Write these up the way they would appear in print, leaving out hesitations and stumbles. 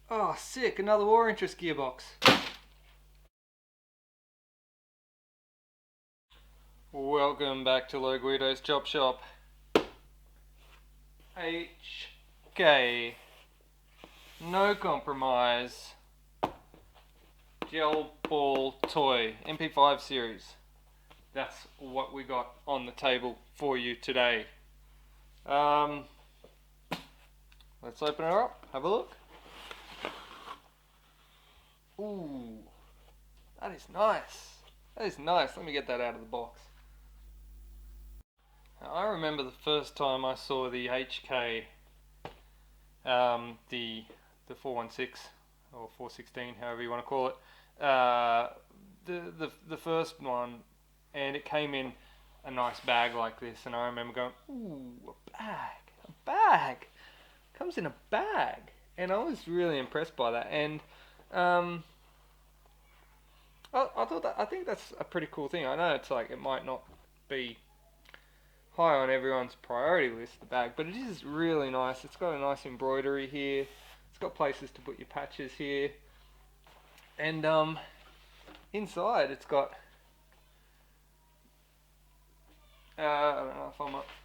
Oh, sick, another War Interest gearbox. Welcome back to Low Guido's Chop Shop. HK. No compromise. Gel ball toy. MP5 series. That's what we got on the table for you today. Let's open her up, have a look. Ooh, that is nice. That is nice. Let me get that out of the box. Now, I remember the first time I saw the HK, the 416 or 416, however you want to call it, the first one, and it came in a nice bag like this, and I remember going, ooh, a bag, comes in a bag, and I was really impressed by that. And I think that's a pretty cool thing. I know it's like it might not be high on everyone's priority list, the bag, but it is really nice. It's got a nice embroidery here. It's got places to put your patches here, and inside it's got I don't know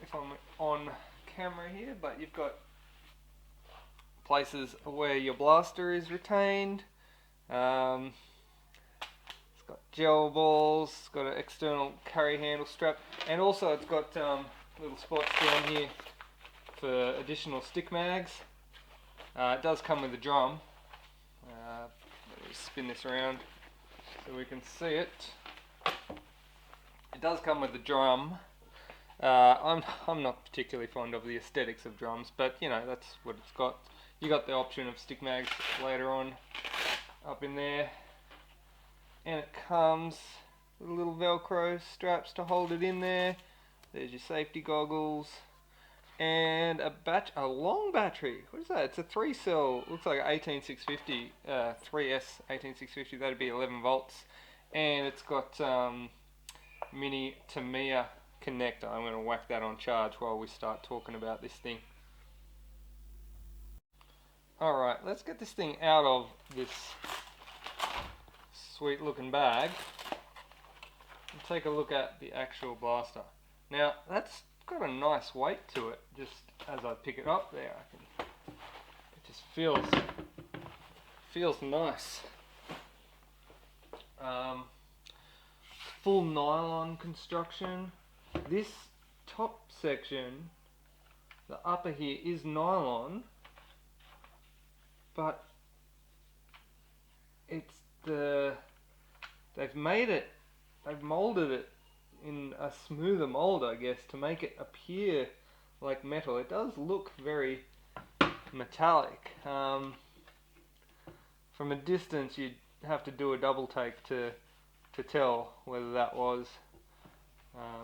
if I'm on camera here, but you've got places where your blaster is retained. It's got gel balls, it's got an external carry handle strap, and also it's got little spots down here for additional stick mags. It does come with a drum. Let me spin this around so we can see it. It does come with a drum. I'm not particularly fond of the aesthetics of drums, but you know, that's what it's got. You got the option of stick mags later on up in there, and it comes with little Velcro straps to hold it in there. There's your safety goggles and a long battery. What is that? It's a 3-cell. Looks like an 18650 3S 18650. That'd be 11 volts, and it's got mini Tamiya connector. I'm going to whack that on charge while we start talking about this thing. Alright, let's get this thing out of this sweet looking bag and take a look at the actual blaster. Now that's got a nice weight to it. Just as I pick it up there, it just feels nice. Full nylon construction. This top section, the upper here, is nylon, but they've molded it in a smoother mold, I guess, to make it appear like metal. It does look very metallic. From a distance, you'd have to do a double take to tell whether that was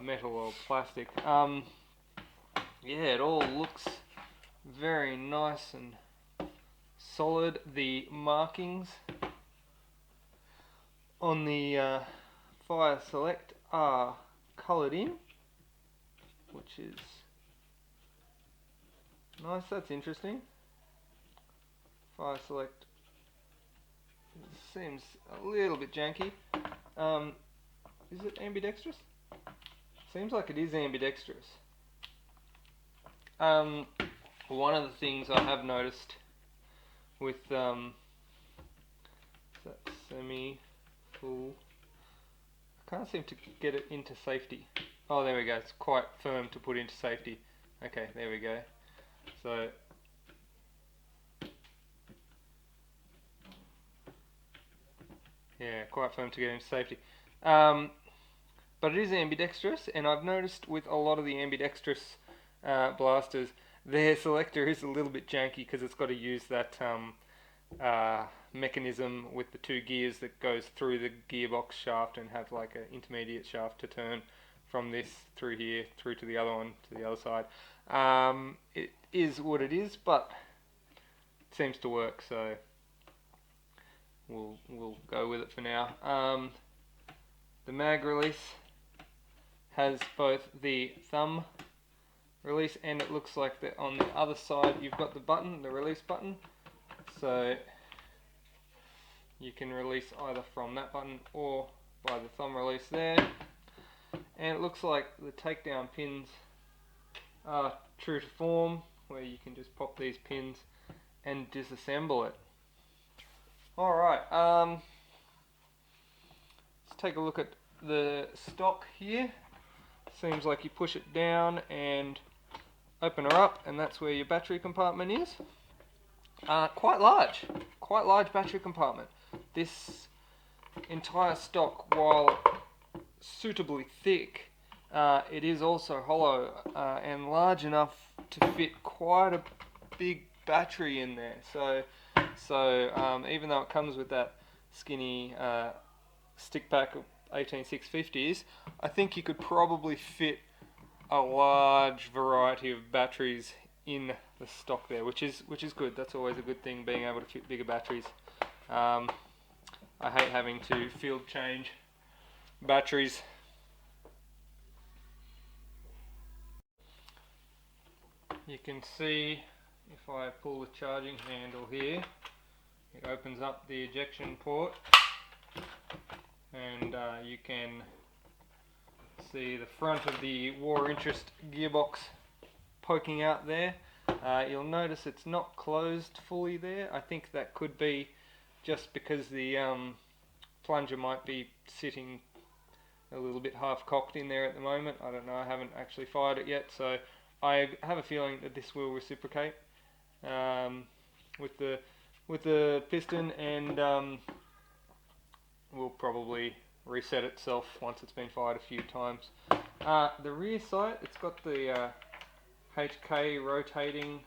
metal or plastic. Yeah, it all looks very nice and solid. The markings on the fire select are coloured in, which is nice. That's interesting. Fire select seems a little bit janky. Is it ambidextrous? Seems like it is ambidextrous. One of the things I have noticed with that semi-full, I can't seem to get it into safety. Oh, there we go. It's quite firm to put into safety. Okay, there we go. So yeah, quite firm to get into safety. But it is ambidextrous, and I've noticed with a lot of the ambidextrous blasters, their selector is a little bit janky because it's got to use that mechanism with the 2 gears that goes through the gearbox shaft and have like an intermediate shaft to turn from this through here through to the other one to the other side. It is what it is, but it seems to work, so we'll go with it for now. The mag release has both the thumb release, and it looks like that on the other side you've got the button, the release button. So you can release either from that button or by the thumb release there. And it looks like the takedown pins are true to form, where you can just pop these pins and disassemble it. Alright, let's take a look at the stock here. Seems like you push it down and open her up, and that's where your battery compartment is. Quite large battery compartment. This entire stock, while suitably thick, it is also hollow and large enough to fit quite a big battery in there. So even though it comes with that skinny stick pack of 18650s, I think you could probably fit a large variety of batteries in the stock there, which is good. That's always a good thing, being able to fit bigger batteries. I hate having to field change batteries. You can see if I pull the charging handle here, it opens up the ejection port, and you can see the front of the War Interest gearbox poking out there. You'll notice it's not closed fully there. I think that could be just because the plunger might be sitting a little bit half cocked in there at the moment. I don't know, I haven't actually fired it yet, so I have a feeling that this will reciprocate with the piston, and will probably reset itself once it's been fired a few times. The rear sight, it's got the HK rotating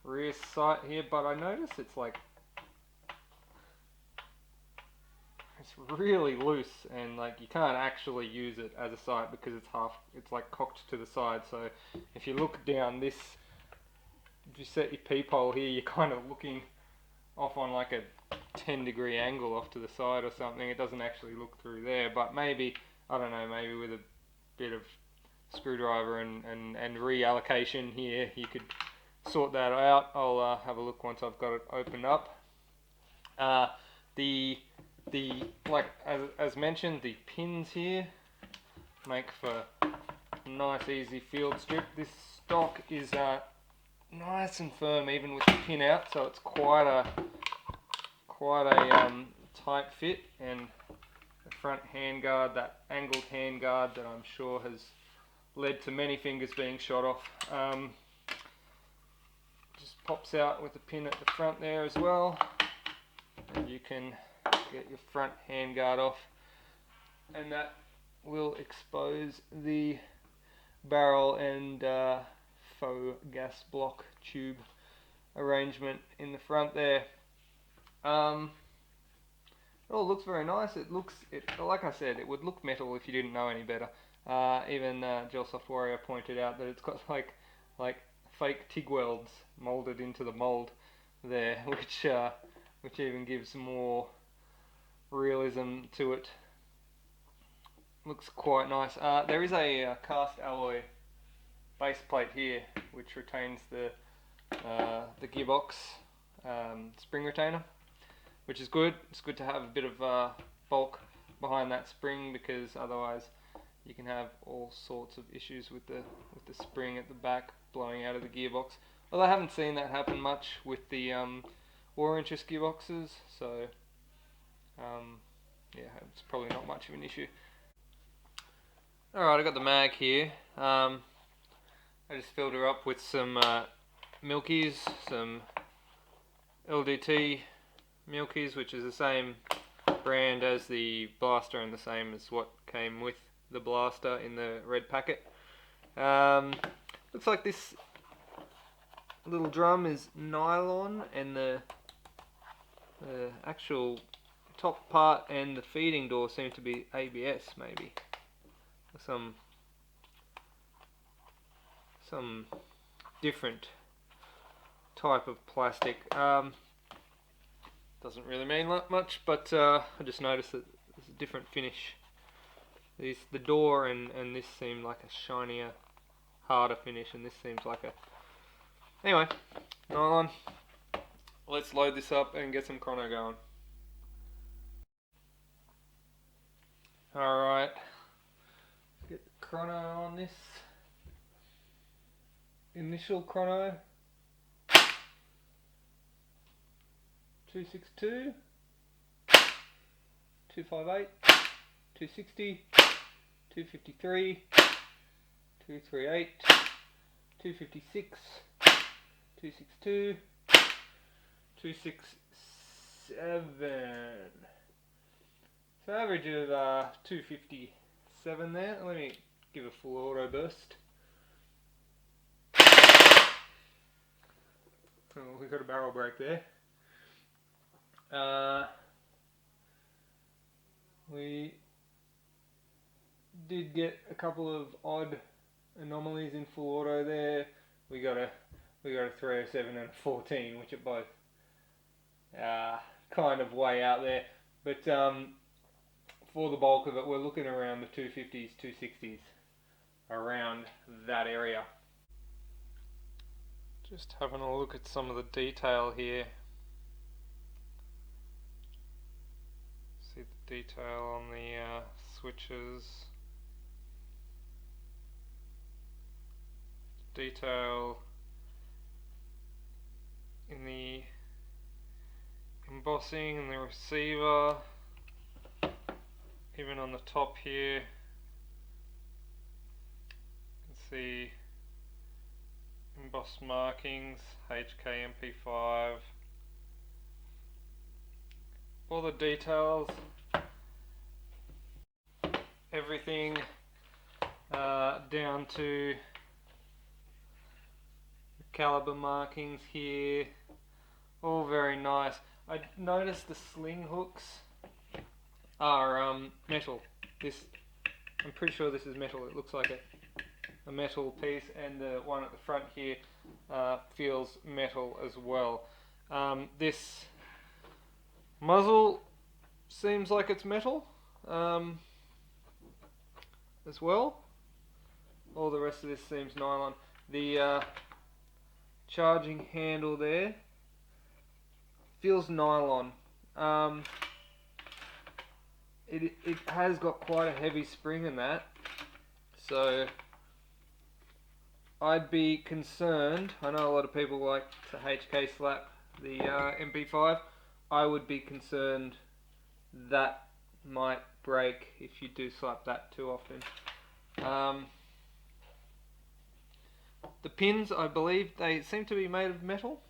rear sight here, but I notice it's really loose, and like you can't actually use it as a sight because it's like cocked to the side. So if you look down this, if you set your peephole here, you're kind of looking off on like a 10-degree angle off to the side or something. It doesn't actually look through there, but maybe, I don't know, maybe with a bit of screwdriver and reallocation here, you could sort that out. I'll have a look once I've got it opened up. Like as mentioned, the pins here make for nice easy field strip. This stock is nice and firm even with the pin out, so it's quite a tight fit. And the front handguard, that angled handguard that I'm sure has led to many fingers being shot off, just pops out with the pin at the front there as well, and you can get your front handguard off, and that will expose the barrel and faux gas block tube arrangement in the front there. It all looks very nice. Like I said, it would look metal if you didn't know any better. Even Gelsoft Warrior pointed out that it's got like fake TIG welds molded into the mold there, which even gives more realism to it. Looks quite nice. There is a cast alloy base plate here which retains the gearbox spring retainer, which is good. It's good to have a bit of bulk behind that spring, because otherwise you can have all sorts of issues with the spring at the back blowing out of the gearbox. Although I haven't seen that happen much with the War Interest gearboxes, so yeah, it's probably not much of an issue. Alright, I've got the mag here. I just filled her up with some Milkies, some LDT Milkies, which is the same brand as the blaster and the same as what came with the blaster in the red packet. Looks like this little drum is nylon, and the actual top part and the feeding door seem to be ABS, maybe some different type of plastic. Doesn't really mean much, but I just noticed that there's a different finish. The door and this seem like a shinier, harder finish, and this seems like a... Anyway, nylon. Let's load this up and get some chrono going. Alright, get the chrono on this. Initial chrono 262, 258, 260, 253, 238, 256, 262, 267. So average of 257 there. Let me give a full auto burst. Oh, we got a barrel break there. We did get a couple of odd anomalies in full auto there. We got a 307 and a 14, which are both kind of way out there. But for the bulk of it, we're looking around the 250s, 260s, around that area. Just having a look at some of the detail here. See the detail on the switches. Detail in the embossing and the receiver. Even on the top here, you can see embossed markings, HK MP5. All the details, everything down to the caliber markings here, all very nice. I noticed the sling hooks are metal. I'm pretty sure this is metal. It looks like a metal piece, and the one at the front here feels metal as well. This muzzle seems like it's metal as well. All the rest of this seems nylon. The charging handle there feels nylon. It has got quite a heavy spring in that, so I'd be concerned. I know a lot of people like to HK slap the MP5. I would be concerned that might break if you do slap that too often. The pins, I believe they seem to be made of metal.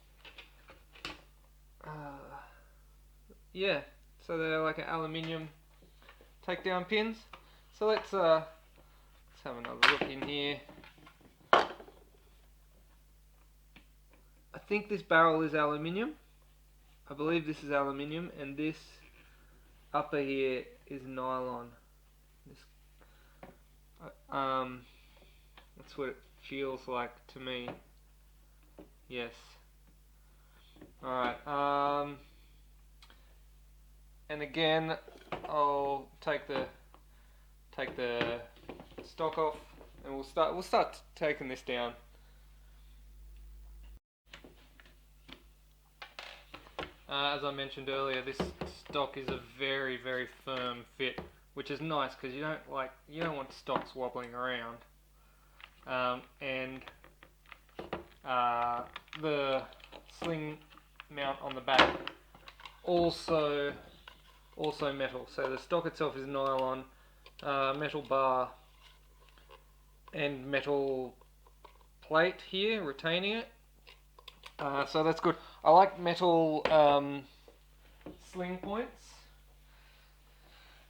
Yeah, so they're like an aluminium takedown pins. So let's have another look in here. I think this barrel is aluminium. I believe this is aluminium, and this upper here is nylon. That's what it feels like to me. Yes. Alright, and again, I'll take the stock off, and we'll start taking this down. As I mentioned earlier, this stock is a very, very firm fit, which is nice because you don't want stocks wobbling around. And the sling mount on the back also metal. So the stock itself is nylon, metal bar and metal plate here retaining it. So that's good. I like metal sling points.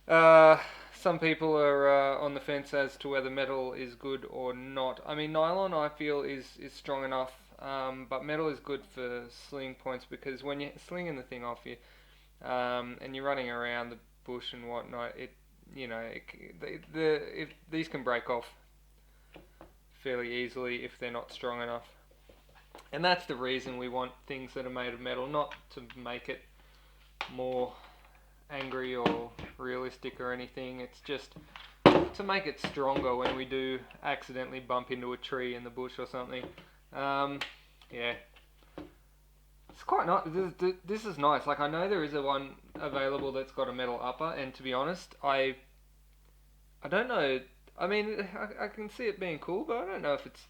Some people are on the fence as to whether metal is good or not. I mean, nylon I feel is strong enough, but metal is good for sling points, because when you're slinging the thing off you, and you're running around the bush and whatnot, if these can break off fairly easily if they're not strong enough. And that's the reason we want things that are made of metal, not to make it more angry or realistic or anything. It's just to make it stronger when we do accidentally bump into a tree in the bush or something. Yeah, it's quite nice. This is nice. Like, I know there is a one available that's got a metal upper, and to be honest, I I don't know. I mean, I can see it being cool, but I don't know if it's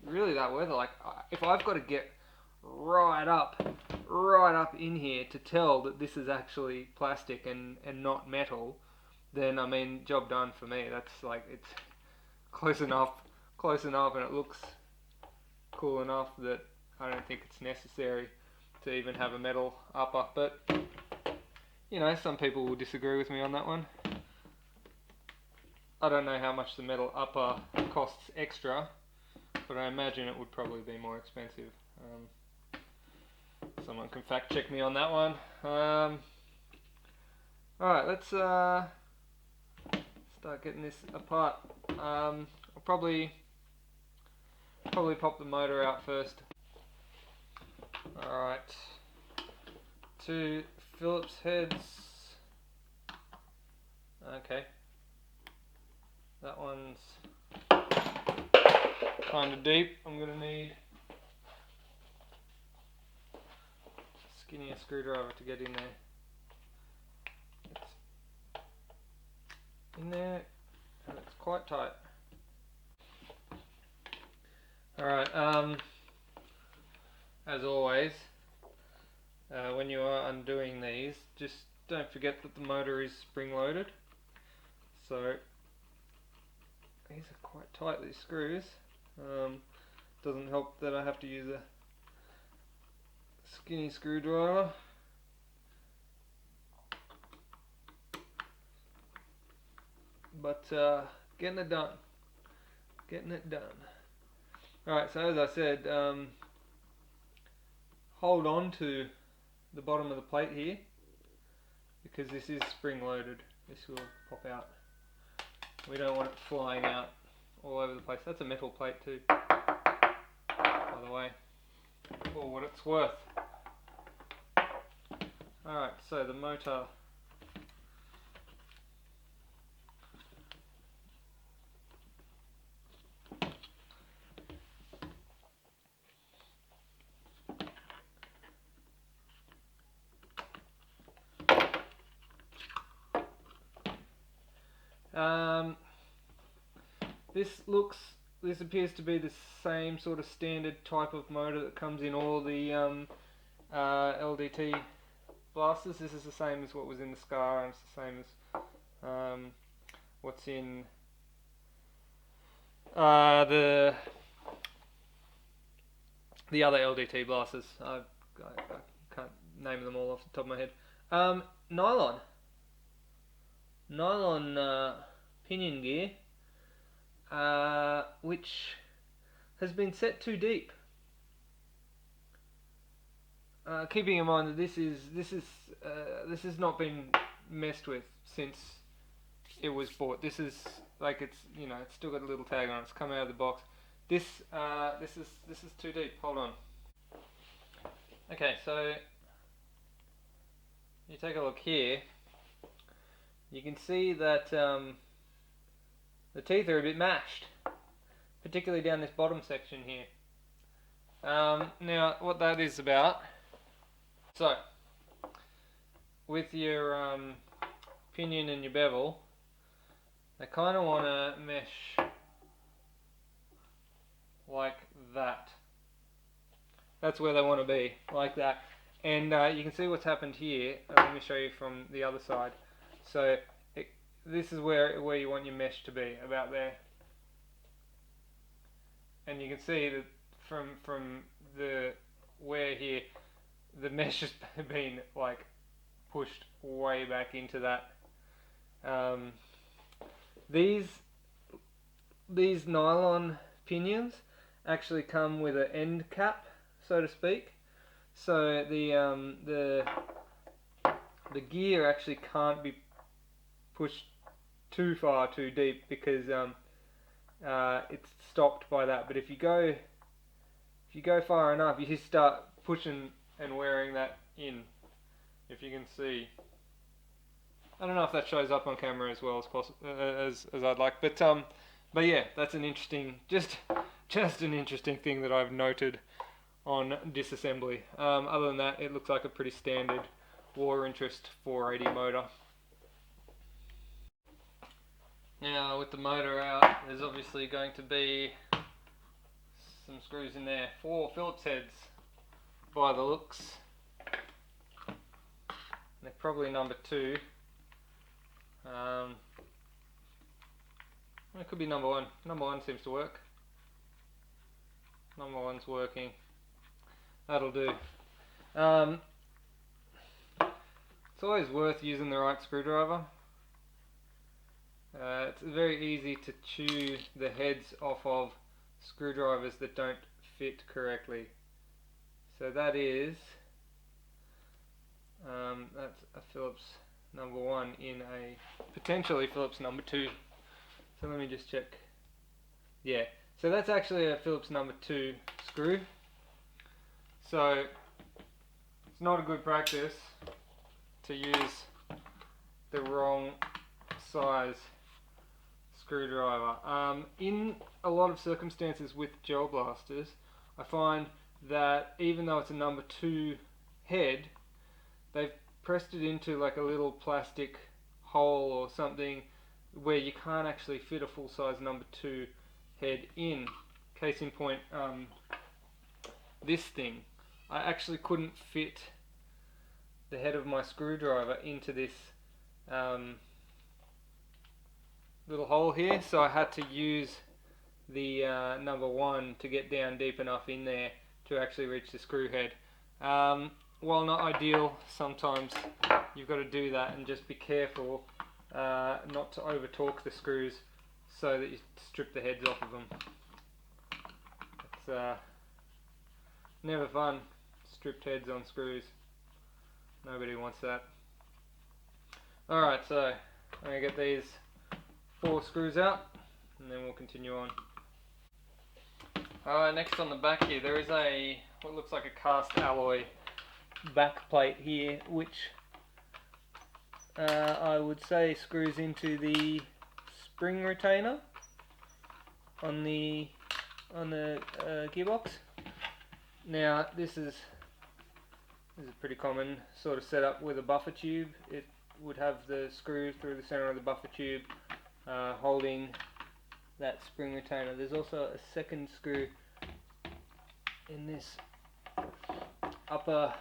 really that worth it. Like, if I've got to get right up in here to tell that this is actually plastic and not metal, then I mean, job done for me. That's like, it's close enough, and it looks cool enough that I don't think it's necessary to even have a metal upper. But you know, some people will disagree with me on that one. I don't know how much the metal upper costs extra, but I imagine it would probably be more expensive. Someone can fact check me on that one. Alright, let's start getting this apart. I'll probably pop the motor out first. Alright, 2 Phillips heads. Okay, that one's kind of deep. I'm going to need a skinnier screwdriver to get in there. It's in there and it's quite tight. Alright, as always, when you are undoing these, just don't forget that the motor is spring loaded. So these are quite tight, these screws. Doesn't help that I have to use a skinny screwdriver. But getting it done. Alright, so as I said, hold on to the bottom of the plate here, because this is spring loaded. This will pop out. We don't want it flying out all over the place. That's a metal plate too, by the way, for what it's worth. Alright, so the motor. This appears to be the same sort of standard type of motor that comes in all the LDT blasters. This is the same as what was in the Scar, and it's the same as what's in the other LDT blasters. I can't name them all off the top of my head. Nylon pinion gear, which has been set too deep. Keeping in mind that this has not been messed with since it was bought. This is like, it's, you know, it's still got a little tag on it. It's come out of the box. This is too deep. Hold on. Okay, so you take a look here. You can see that the teeth are a bit mashed, particularly down this bottom section here. Now, what that is about, so with your pinion and your bevel, they kind of want to mesh like that. That's where they want to be, like that. And you can see what's happened here. Let me show you from the other side. So this is where you want your mesh to be, about there. And you can see that from the where here, the mesh has been like pushed way back into that. These nylon pinions actually come with an end cap, so to speak. So the gear actually can't be pushed too far too deep, because it's stopped by that. But if you go far enough, you start pushing and wearing that in. If you can see, I don't know if that shows up on camera as well as as I'd like, but yeah, that's an interesting, just an interesting thing that I've noted on disassembly. Other than that, it looks like a pretty standard War Interest 480 motor. Now with the motor out, there's obviously going to be some screws in there. 4 Phillips heads by the looks. They're probably number 2. It could be number 1. Number 1 seems to work. Number 1's working. That'll do. It's always worth using the right screwdriver. It's very easy to chew the heads off of screwdrivers that don't fit correctly. So that is that's a Phillips number 1 in a potentially Phillips number 2. So let me just check. Yeah, so that's actually a Phillips number 2 screw. So it's not a good practice to use the wrong size screwdriver. In a lot of circumstances with gel blasters, I find that even though it's a number 2 head, they've pressed it into like a little plastic hole or something where you can't actually fit a full-size number 2 head in. Case in point, this thing. I actually couldn't fit the head of my screwdriver into this little hole here, so I had to use the number 1 to get down deep enough in there to actually reach the screw head. While not ideal, sometimes you've got to do that, and just be careful not to over torque the screws so that you strip the heads off of them. It's never fun, stripped heads on screws. Nobody wants that. Alright, so I'm going to get these 4 screws out and then we'll continue on. Alright, next on the back here there is what looks like a cast alloy back plate here, which I would say screws into the spring retainer on the gearbox. Now this is a pretty common sort of setup with a buffer tube. It would have the screw through the center of the buffer tube holding that spring retainer. There's also a second screw in this upper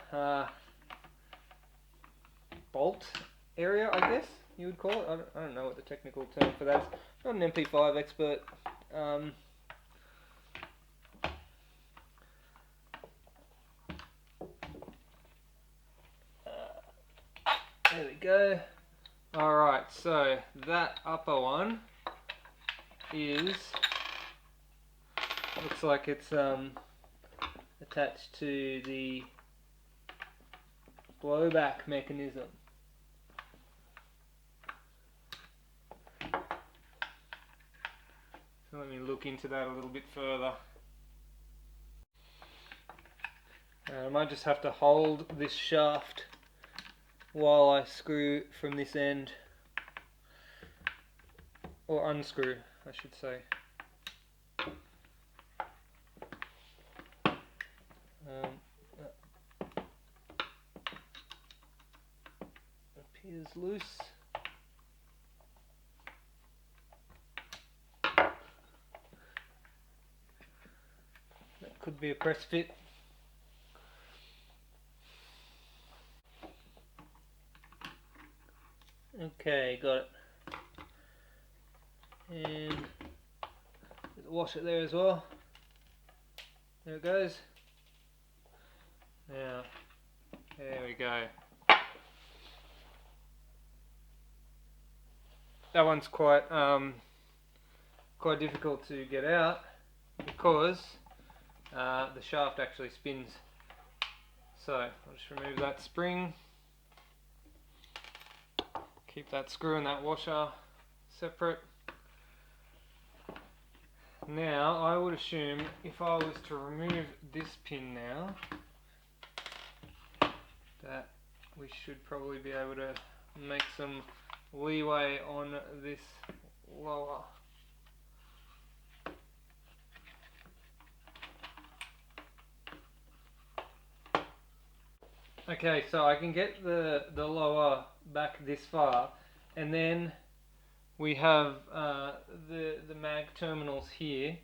bolt area, I guess you would call it. I don't know what the technical term for that is. I'm not an MP5 expert. There we go. Alright, so that upper one looks like it's attached to the blowback mechanism. So let me look into that a little bit further. I might just have to hold this shaft while I screw from this end, or unscrew I should say. Appears loose. That could be a press fit. Okay, got it. And there's a washer there as well. There it goes. Now, there we go. That one's quite difficult to get out because the shaft actually spins. So I'll just remove that spring. Keep that screw and that washer separate. Now I would assume if I was to remove this pin now, that we should probably be able to make some leeway on this lower. Okay, so I can get the lower back this far, and then we have the mag terminals here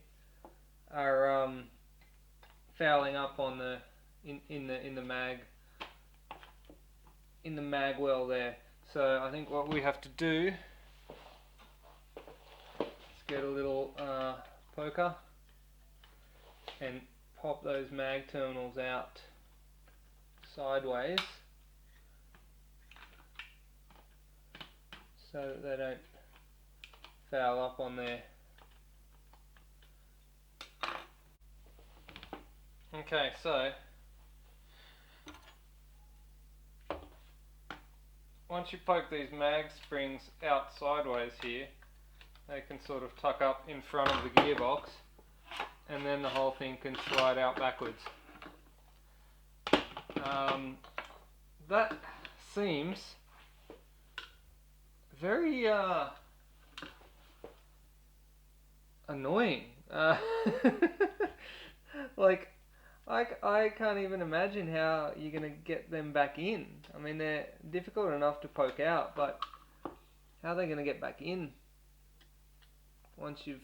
are fouling up on the in the mag well there. So I think what we have to do is get a little poker and pop those mag terminals out sideways so that they don't foul up on there. Okay, so once you poke these mag springs out sideways here, they can sort of tuck up in front of the gearbox, and then the whole thing can slide out backwards. That seems very annoying. Like, I can't even imagine how you're going to get them back in. I mean, they're difficult enough to poke out, but how are they going to get back in once you've...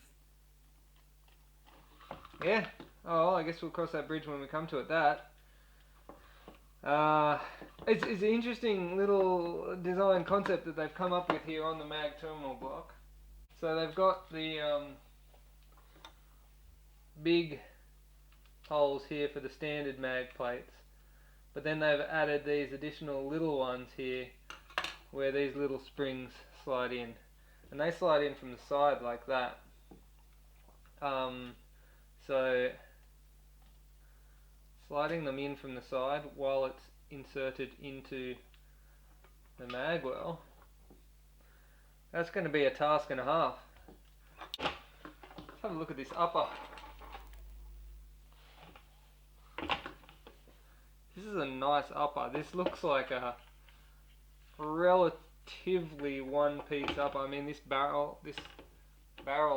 Yeah, oh, I guess we'll cross that bridge when we come to it. It's an interesting little design concept that they've come up with here on the mag terminal block. So they've got the big holes here for the standard mag plates, but then they've added these additional little ones here where these little springs slide in, and they slide in from the side like that. So sliding them in from the side while it's inserted into the mag well, that's going to be a task and a half. Let's have a look at this upper. This is a nice upper. This looks like a relatively one-piece upper. I mean, this barrel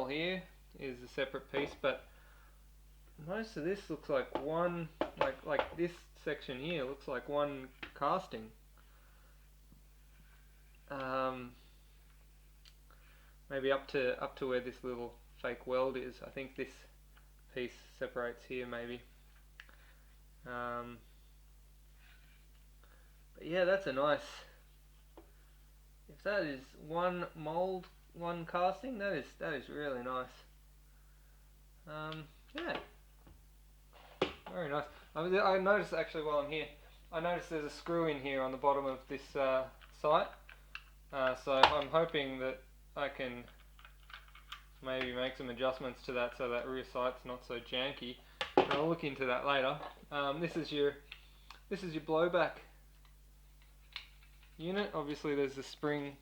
here is a separate piece, but most of this looks like one, like this section here looks like one casting. Maybe up to where this little fake weld is. I think this piece separates here, maybe. But yeah, that's a nice. If that is one mold, one casting, that is really nice. Yeah, very nice. I noticed actually while I'm here, I noticed there's a screw in here on the bottom of this sight. So I'm hoping that I can maybe make some adjustments to that so that rear sight's not so janky. But I'll look into that later. This is your blowback unit. Obviously there's a spring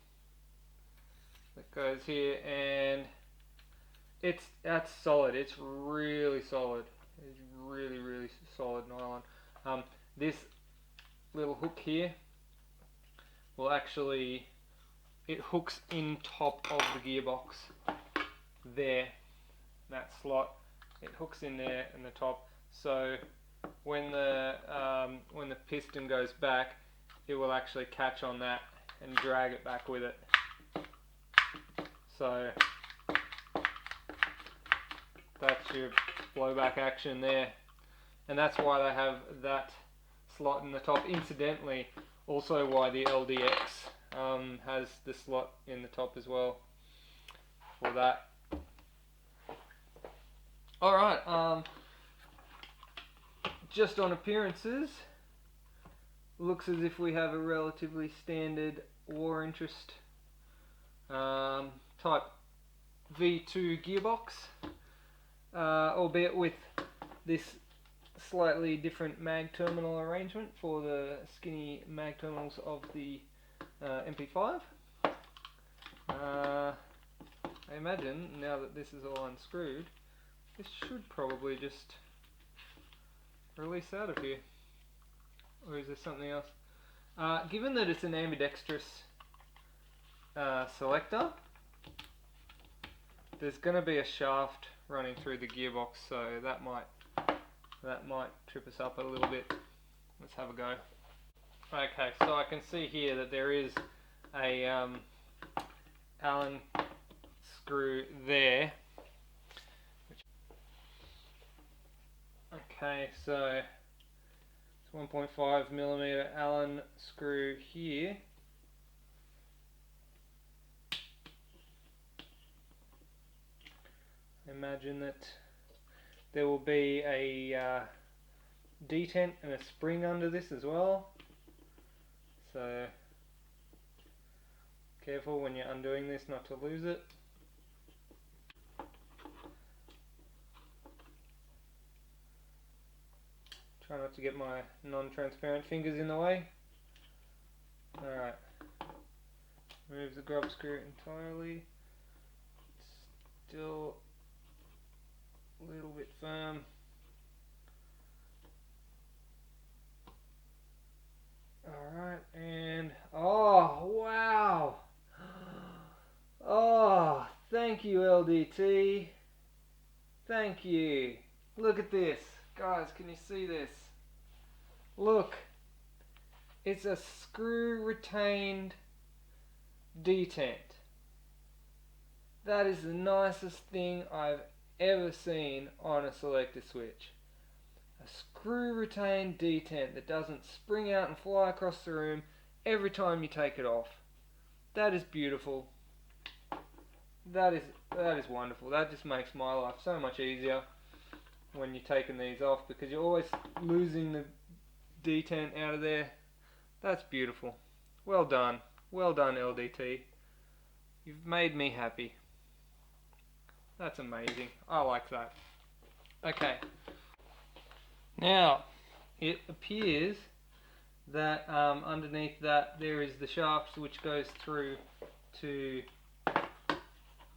that goes here, and that's solid. It's really solid. It's really solid nylon. This little hook here will actually, it hooks in top of the gearbox there, that slot. It hooks in there in the top, so when the piston goes back, it will actually catch on that and drag it back with it. So that's your blowback action there, and that's why they have that slot in the top. Incidentally, also why the LDX has the slot in the top as well for that. Alright, just on appearances, looks as if we have a relatively standard war interest type V2 gearbox, albeit with this slightly different mag terminal arrangement for the skinny mag terminals of the MP5. I imagine now that this is all unscrewed, this should probably just release out of here. Or is there something else? Given that it's an ambidextrous selector, there's going to be a shaft running through the gearbox, so that might trip us up a little bit. Let's have a go. Okay, so I can see here that there is a Allen screw there. Okay, so it's 1.5mm Allen screw here. Imagine that there will be a detent and a spring under this as well. So careful when you're undoing this not to lose it. Try not to get my non-transparent fingers in the way. Alright, remove the grub screw entirely. It's still a little bit firm. Alright, and oh wow! Oh, thank you LDT. Thank you. Look at this. Guys, can you see this? Look. It's a screw retained detent. That is the nicest thing I've ever seen on a selector switch. A screw retained detent that doesn't spring out and fly across the room every time you take it off. That is beautiful. That is wonderful. That just makes my life so much easier when you're taking these off, because you're always losing the detent out of there. That's beautiful. Well done. Well done, LDT. You've made me happy. That's amazing. I like that. Okay. Now, it appears that underneath that there is the shaft which goes through to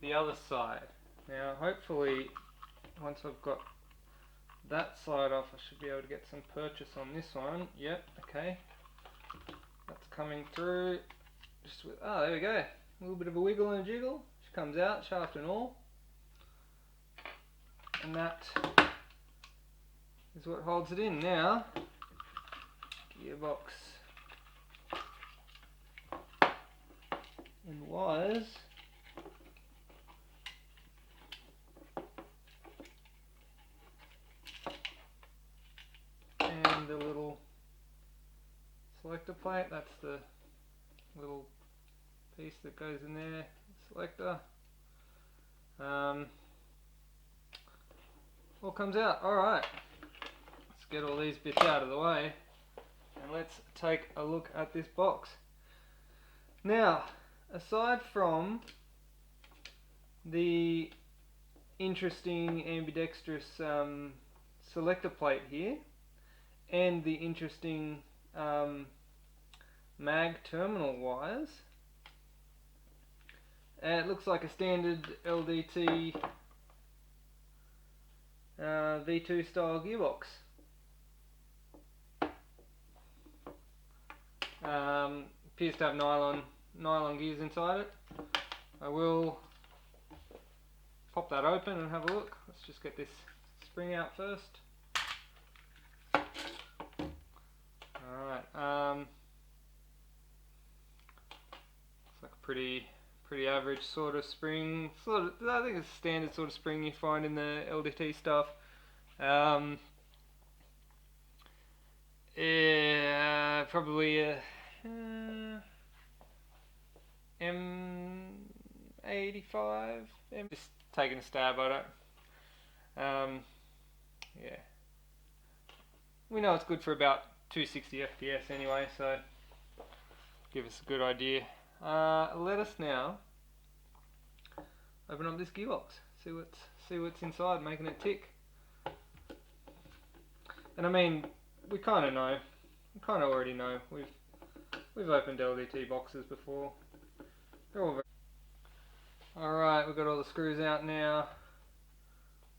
the other side. Now, hopefully, once I've got that side off, I should be able to get some purchase on this one. Yep, okay. That's coming through. Just with, oh, there we go. A little bit of a wiggle and a jiggle. She comes out, shaft and all. And that is what holds it in. Now, gearbox and wires. And the little selector plate, that's the little piece that goes in there, selector. All comes out. Alright, let's get all these bits out of the way and let's take a look at this box. Now, aside from the interesting ambidextrous selector plate here and the interesting mag terminal wires, it looks like a standard LDT V2 style gearbox. Appears to have nylon gears inside it. I will pop that open and have a look. Let's just get this spring out first. Alright, looks like a pretty average sort of spring. I think it's a standard sort of spring you find in the LDT stuff. Yeah, probably a M85. Just taking a stab at it. Yeah, we know it's good for about 260 FPS anyway, so give us a good idea. Let us now open up this gearbox, see what's inside, making it tick. And I mean, we kind of know, we kind of already know. We've opened LDT boxes before. They're all very... Alright, we've got all the screws out now.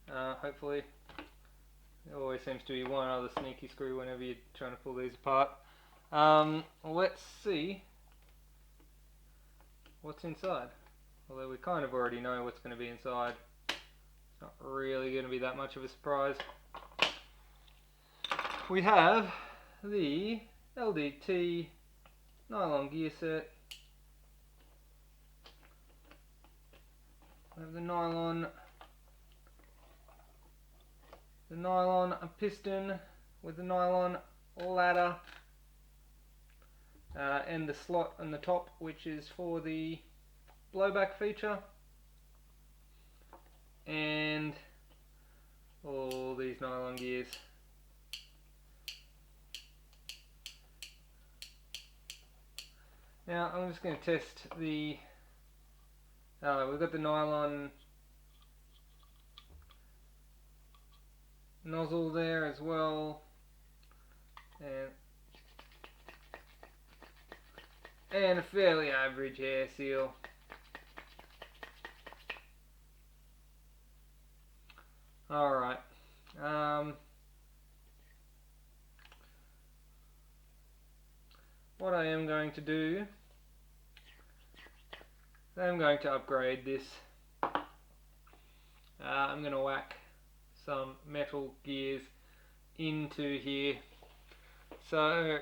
Hopefully, there always seems to be one other sneaky screw whenever you're trying to pull these apart. Let's see what's inside. Although we kind of already know what's going to be inside. It's not really going to be that much of a surprise. We have the LDT nylon gear set. we have the nylon piston with the nylon ladder, and the slot on the top, which is for the blowback feature, and all these nylon gears. Now I'm just going to test the, we've got the nylon nozzle there as well, and a fairly average air seal. Alright, what I am going to do, I'm going to upgrade this. I'm going to whack some metal gears into here. So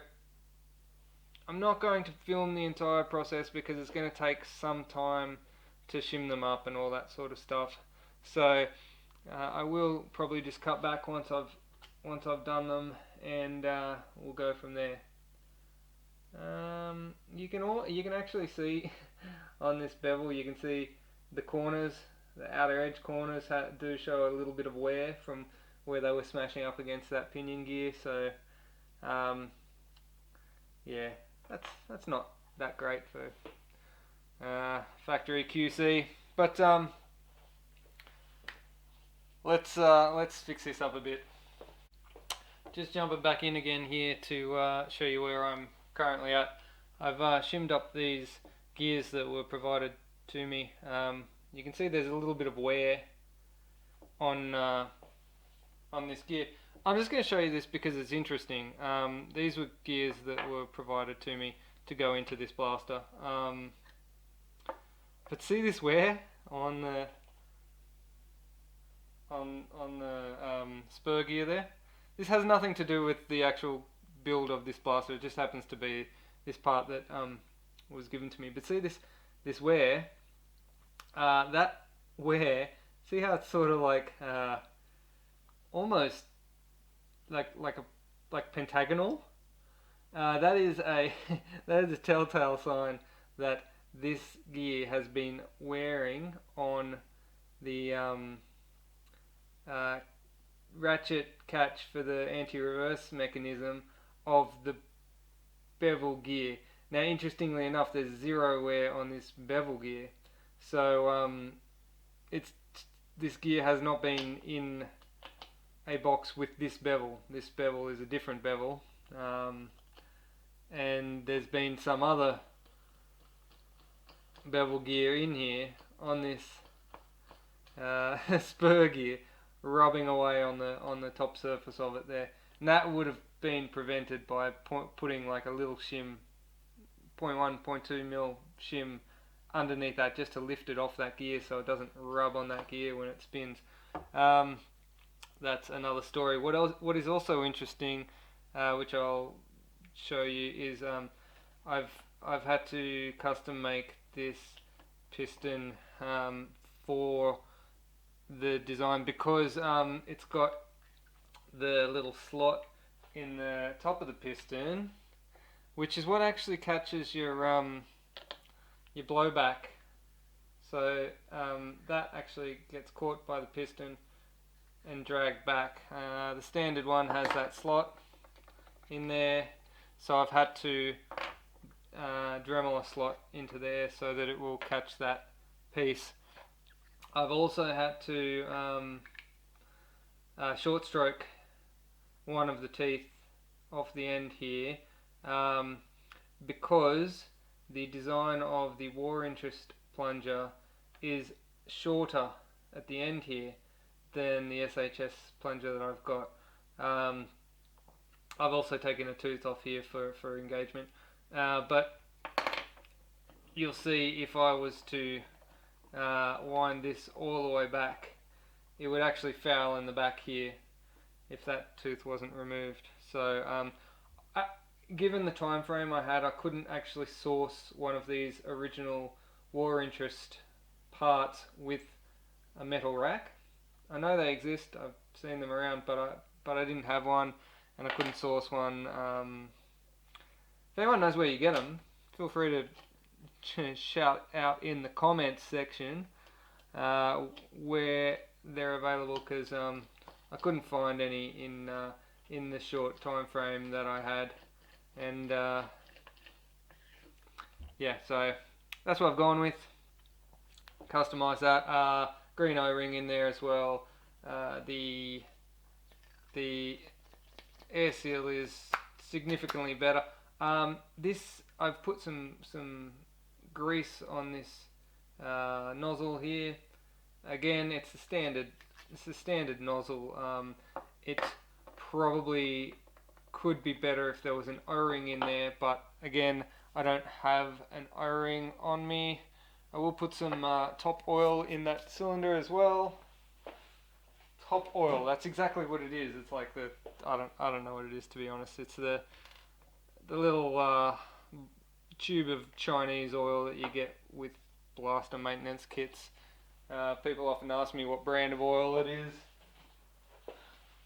I'm not going to film the entire process because it's going to take some time to shim them up and all that sort of stuff. So I will probably just cut back once I've done them, and we'll go from there. You can actually see on this bevel, you can see the corners, the outer edge corners do show a little bit of wear from where they were smashing up against that pinion gear. So yeah, that's not that great for factory QC, but let's fix this up a bit. Just jumping back in again here to show you where I'm currently at. I've shimmed up these gears that were provided to me. You can see there's a little bit of wear on this gear. I'm just going to show you this because it's interesting. These were gears that were provided to me to go into this blaster. But see this wear on the spur gear there? This has nothing to do with the actual build of this blaster. It just happens to be this part that was given to me. But see this wear? That wear. See how it's sort of like almost like pentagonal. That is a telltale sign that this gear has been wearing on the ratchet catch for the anti-reverse mechanism of the bevel gear. Now, interestingly enough, there's zero wear on this bevel gear, so this gear has not been in a box with this bevel. This bevel is a different bevel, and there's been some other bevel gear in here on this spur gear, rubbing away on the top surface of it there, and that would have been prevented by putting like a little shim, 0.1, 0.2 mil shim underneath that, just to lift it off that gear so it doesn't rub on that gear when it spins. That's another story. What is also interesting, which I'll show you, is I've had to custom make this piston for the design because it's got the little slot in the top of the piston, which is what actually catches your blowback. So that actually gets caught by the piston and dragged back. The standard one has that slot in there, so I've had to Dremel a slot into there so that it will catch that piece. I've also had to short stroke one of the teeth off the end here because the design of the war interest plunger is shorter at the end here than the SHS plunger that I've got. I've also taken a tooth off here for engagement, but you'll see if I was to wind this all the way back, it would actually foul in the back here if that tooth wasn't removed. So given the time frame I had, I couldn't actually source one of these original war interest parts with a metal rack. I know they exist. I've seen them around, but I didn't have one, and I couldn't source one. If anyone knows where you get them, feel free to shout out in the comments section where they're available, because I couldn't find any in the short time frame that I had, and yeah, so that's what I've gone with. Customize that. Green O-ring in there as well. The air seal is significantly better. This, I've put some grease on this nozzle here. Again, it's a standard nozzle. It probably could be better if there was an O-ring in there, but again, I don't have an O-ring on me. I will put some top oil in that cylinder as well. Top oil, that's exactly what it is. It's like I don't know what it is, to be honest. It's the little tube of Chinese oil that you get with blaster maintenance kits. People often ask me what brand of oil it is,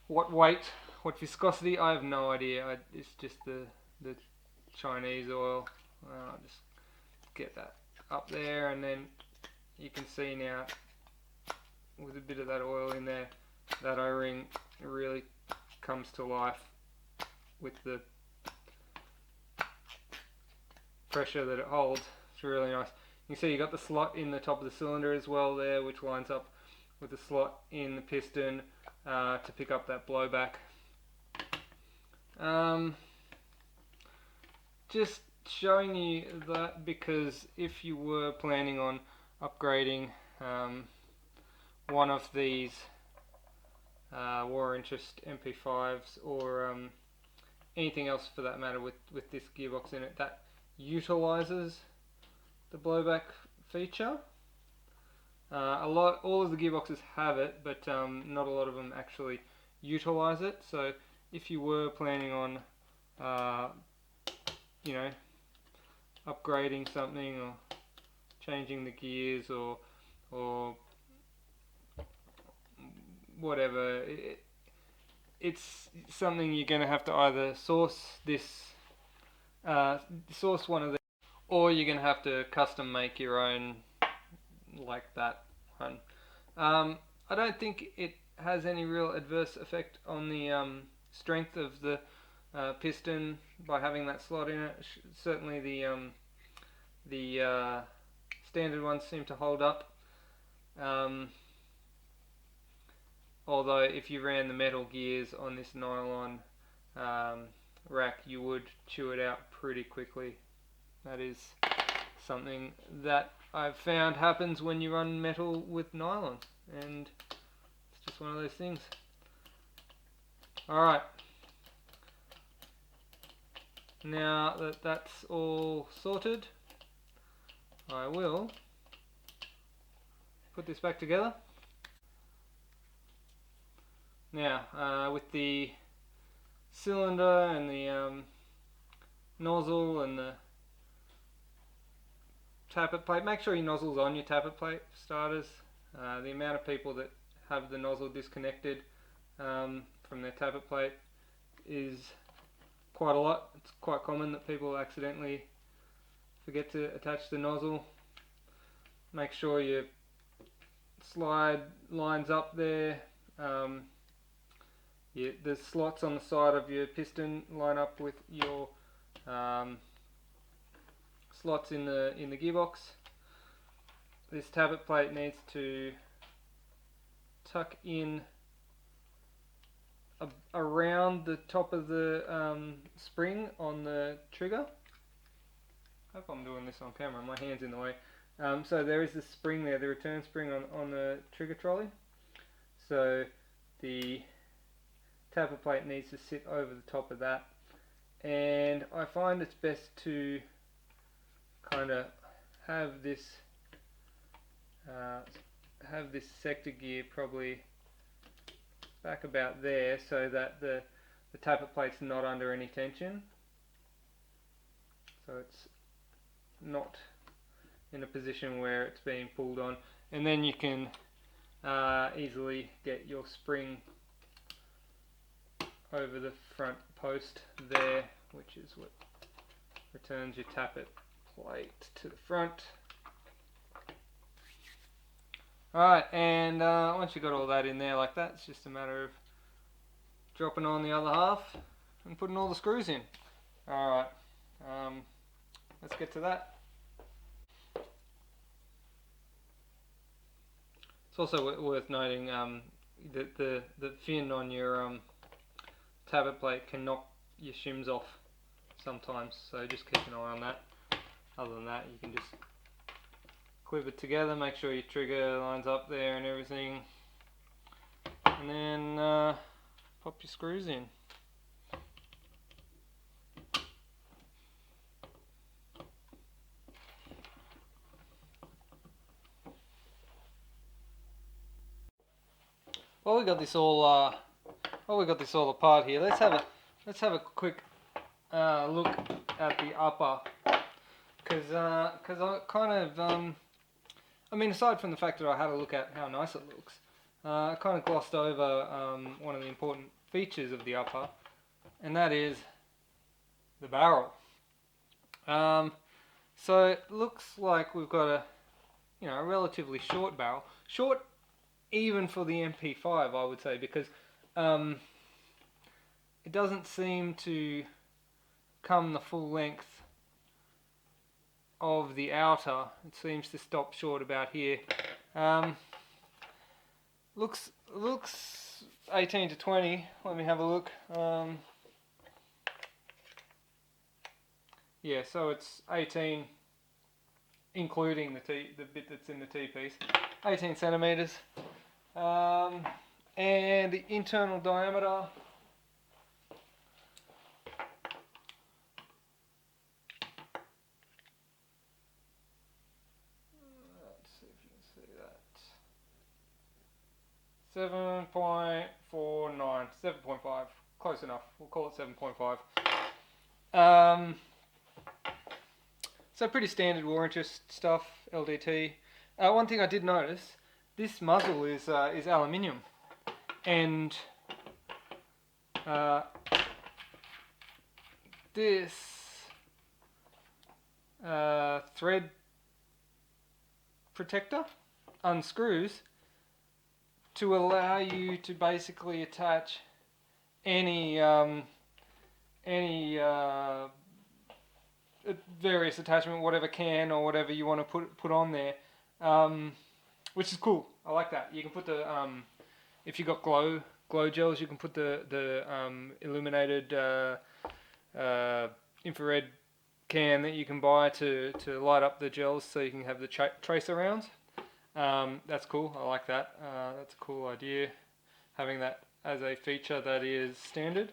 what weight, what viscosity. I have no idea. It's just the Chinese oil. I'll just get that up there, and then you can see now, with a bit of that oil in there, that O-ring really comes to life with the pressure that it holds. It's really nice. You can see you got the slot in the top of the cylinder as well there, which lines up with the slot in the piston to pick up that blowback. Just showing you that because if you were planning on upgrading one of these War Interest MP5s, or anything else for that matter with this gearbox in it that utilizes the blowback feature. All of the gearboxes have it, but not a lot of them actually utilize it. So if you were planning on you know, upgrading something or changing the gears or whatever, it's something you're going to have to either source one of these, or you're going to have to custom make your own like that one. I don't think it has any real adverse effect on the strength of the piston by having that slot in it. Certainly the standard ones seem to hold up. Although if you ran the metal gears on this nylon rack, you would chew it out pretty quickly. That is something that I've found happens when you run metal with nylon, and it's just one of those things. Alright, now that that's all sorted, I will put this back together. Now, with the cylinder and the nozzle and the tappet plate, make sure your nozzle's on your tappet plate for starters. The amount of people that have the nozzle disconnected from their tappet plate is quite a lot. It's quite common that people accidentally forget to attach the nozzle. Make sure your slide lines up there. The slots on the side of your piston line up with your slots in the gearbox. This tappet plate needs to tuck in around the top of the spring on the trigger. I hope I'm doing this on camera, my hand's in the way. So there is this spring there, the return spring on the trigger trolley. So the tappet plate needs to sit over the top of that, and I find it's best to kind of have this sector gear probably back about there, so that the tappet plate's not under any tension, so it's not in a position where it's being pulled on, and then you can easily get your spring over the front post there, which is what returns your tappet plate to the front. Alright, and once you've got all that in there like that, it's just a matter of dropping on the other half and putting all the screws in. Alright, let's get to that. It's also worth noting that the fin on your tappet plate can knock your shims off sometimes, so just keep an eye on that. Other than that, you can just clip it together, make sure your trigger lines up there and everything, and then pop your screws in. Well, we got this all apart here. Let's have a quick look at the upper, because I kind of I mean, aside from the fact that I had a look at how nice it looks, I kind of glossed over one of the important features of the upper, and that is the barrel. So it looks like we've got a relatively short barrel, short even for the MP5, I would say, because it doesn't seem to come the full length of the outer. It seems to stop short about here. Looks 18 to 20. Let me have a look. Yeah, so it's 18, including the bit that's in the T-piece. 18 centimeters. And the internal diameter, let's see if you can see that, 7.49, 7.5, close enough, we'll call it 7.5. So pretty standard Warranty stuff, LDT. One thing I did notice, this muzzle is aluminium, and this thread protector unscrews to allow you to basically attach any various attachment, whatever can or whatever you want to put on there, which is cool. I like that. You can put the if you got glow gels, you can put the illuminated infrared can that you can buy to light up the gels so you can have the tracer rounds. That's cool. I like that. That's a cool idea, having that as a feature that is standard.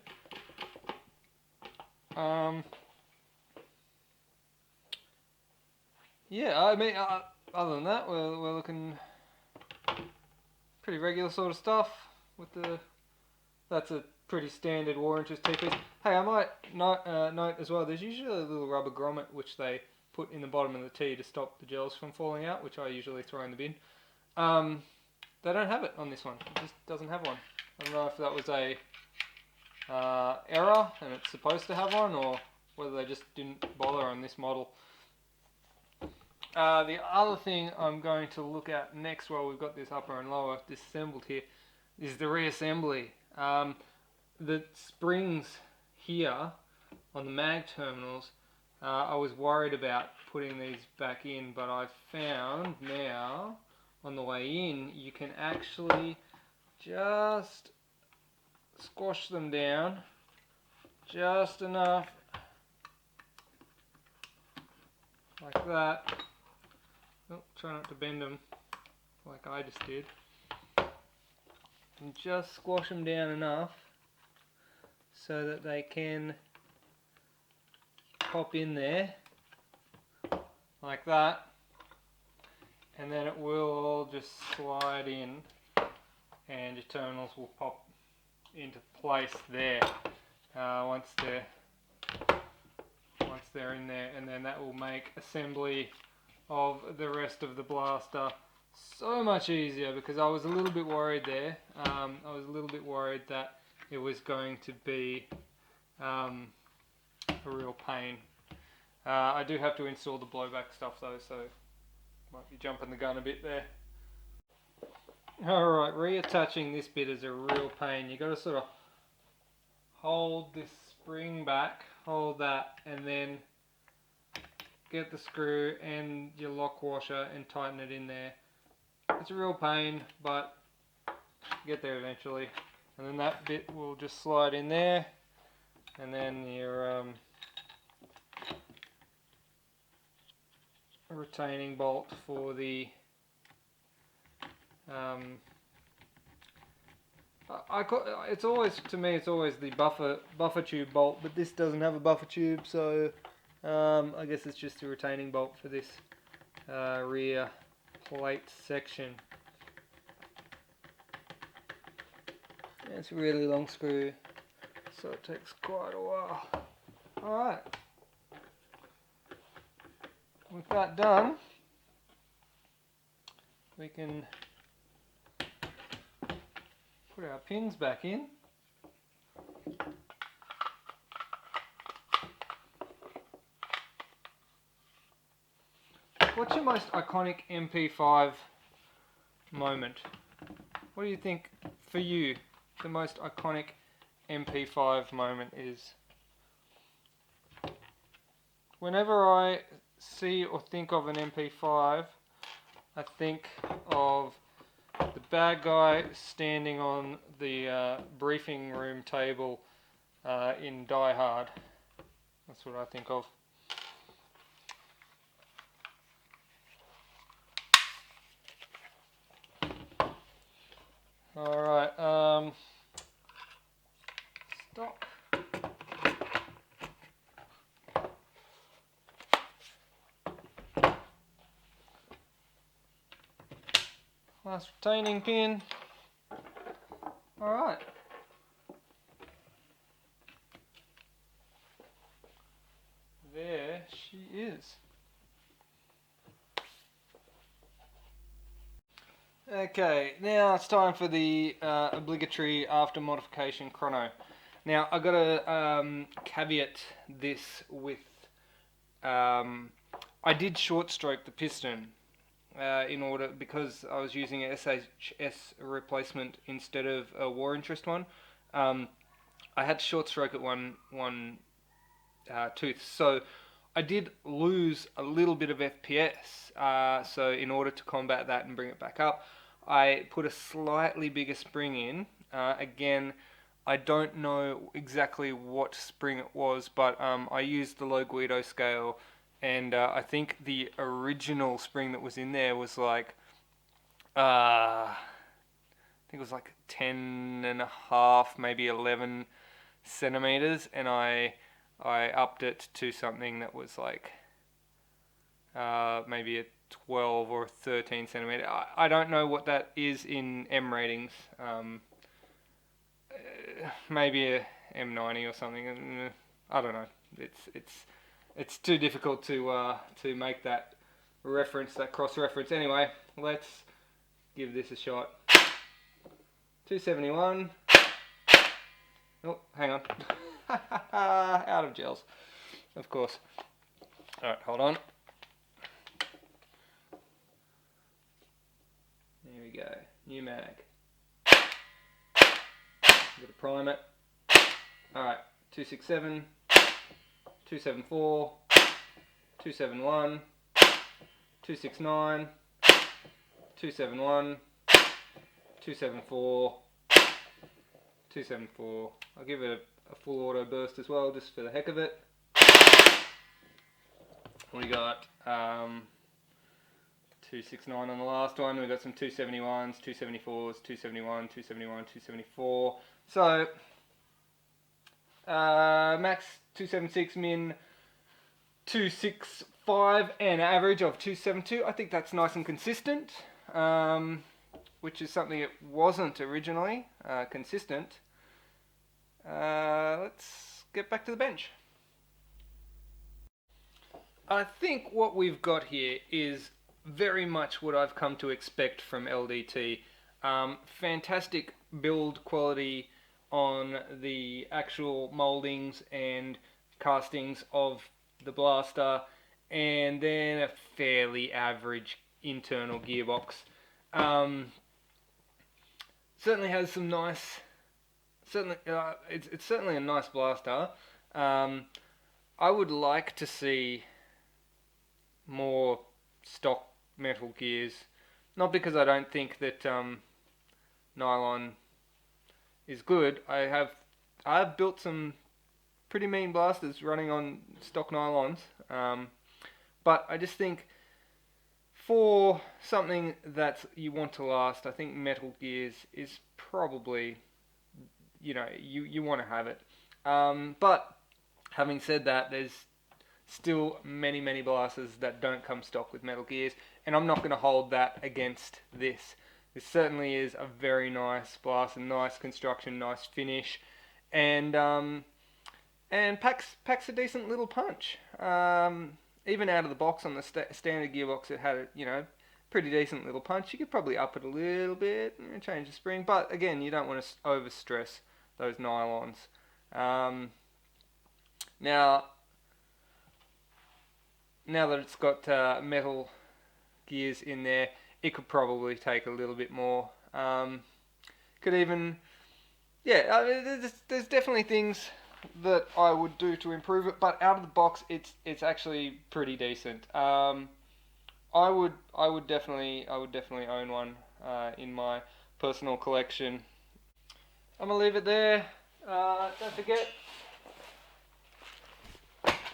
Yeah, I mean, other than that, we're looking pretty regular sort of stuff with the. That's a pretty standard Warranty T-piece. Hey, I might note as well, there's usually a little rubber grommet which they put in the bottom of the T to stop the gels from falling out, which I usually throw in the bin. They don't have it on this one. It just doesn't have one. I don't know if that was a error and it's supposed to have one, or whether they just didn't bother on this model. The other thing I'm going to look at next, while we've got this upper and lower disassembled here, is the reassembly. The springs here on the mag terminals, I was worried about putting these back in, but I've found now on the way in you can actually just squash them down just enough like that. Oh, try not to bend them like I just did. And just squash them down enough so that they can pop in there like that, and then it will all just slide in and your terminals will pop into place there once they're in there, and then that will make assembly of the rest of the blaster so much easier, because I was a little bit worried there. I was a little bit worried that it was going to be a real pain. I do have to install the blowback stuff though, so might be jumping the gun a bit there. Alright, reattaching this bit is a real pain. You got to sort of hold this spring back, hold that, and then get the screw and your lock washer and tighten it in there. It's a real pain, but get there eventually. And then that bit will just slide in there, and then your retaining bolt for the it's always, to me, it's always the buffer tube bolt, but this doesn't have a buffer tube, so I guess it's just a retaining bolt for this rear plate section. And it's a really long screw, so it takes quite a while. Alright, with that done, we can put our pins back in. What's your most iconic MP5 moment? What do you think, for you, the most iconic MP5 moment is? Whenever I see or think of an MP5, I think of the bad guy standing on the briefing room table in Die Hard. That's what I think of. Alright, stock. Last retaining pin. Alright. There she is. Okay, now it's time for the obligatory after modification chrono. Now I've got to caveat this with I did short stroke the piston in order, because I was using a SHS replacement instead of a war interest one. I had to short stroke it one tooth, so I did lose a little bit of FPS. So in order to combat that and bring it back up, I put a slightly bigger spring in. Again, I don't know exactly what spring it was, but I used the low Guido scale, and I think the original spring that was in there was like, I think it was like 10.5, maybe 11 centimeters, and I upped it to something that was like maybe a 12 or 13 centimeter. I don't know what that is in M ratings. Maybe a M90 or something. I don't know. It's too difficult to make that reference, that cross reference. Anyway, let's give this a shot. 271. Oh, hang on. Out of gels, of course. Alright, hold on. There we go. New mag. Got to prime it. Alright, 267, 274, 271, 269, 271, 274, 274. I'll give it a full auto burst as well, just for the heck of it. We got 269 on the last one. We got some 271s, 274s, 271, 271, 274. So max 276, min 265, and average of 272. I think that's nice and consistent, which is something it wasn't originally, consistent. Let's get back to the bench. I think what we've got here is very much what I've come to expect from LDT. Fantastic build quality on the actual moldings and castings of the blaster, and then a fairly average internal gearbox. Certainly has some nice. It's certainly a nice blaster. I would like to see more stock metal gears. Not because I don't think that nylon is good. I've built some pretty mean blasters running on stock nylons, but I just think for something that you want to last, I think metal gears is probably, you want to have it. But having said that, there's still many blasters that don't come stock with metal gears, and I'm not going to hold that against this. This certainly is a very nice blaster, nice construction, nice finish, and packs a decent little punch. Even out of the box on the standard gearbox, it had a pretty decent little punch. You could probably up it a little bit, change the spring, but again, you don't want to over stress those nylons. Now that it's got metal gears in there, it could probably take a little bit more. Could even, there's definitely things that I would do to improve it, but out of the box, it's actually pretty decent. I would definitely own one in my personal collection. I'm gonna leave it there. Don't forget,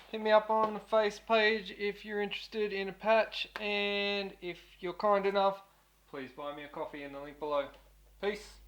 hit me up on the face page if you're interested in a patch, and if you're kind enough, please buy me a coffee in the link below. Peace.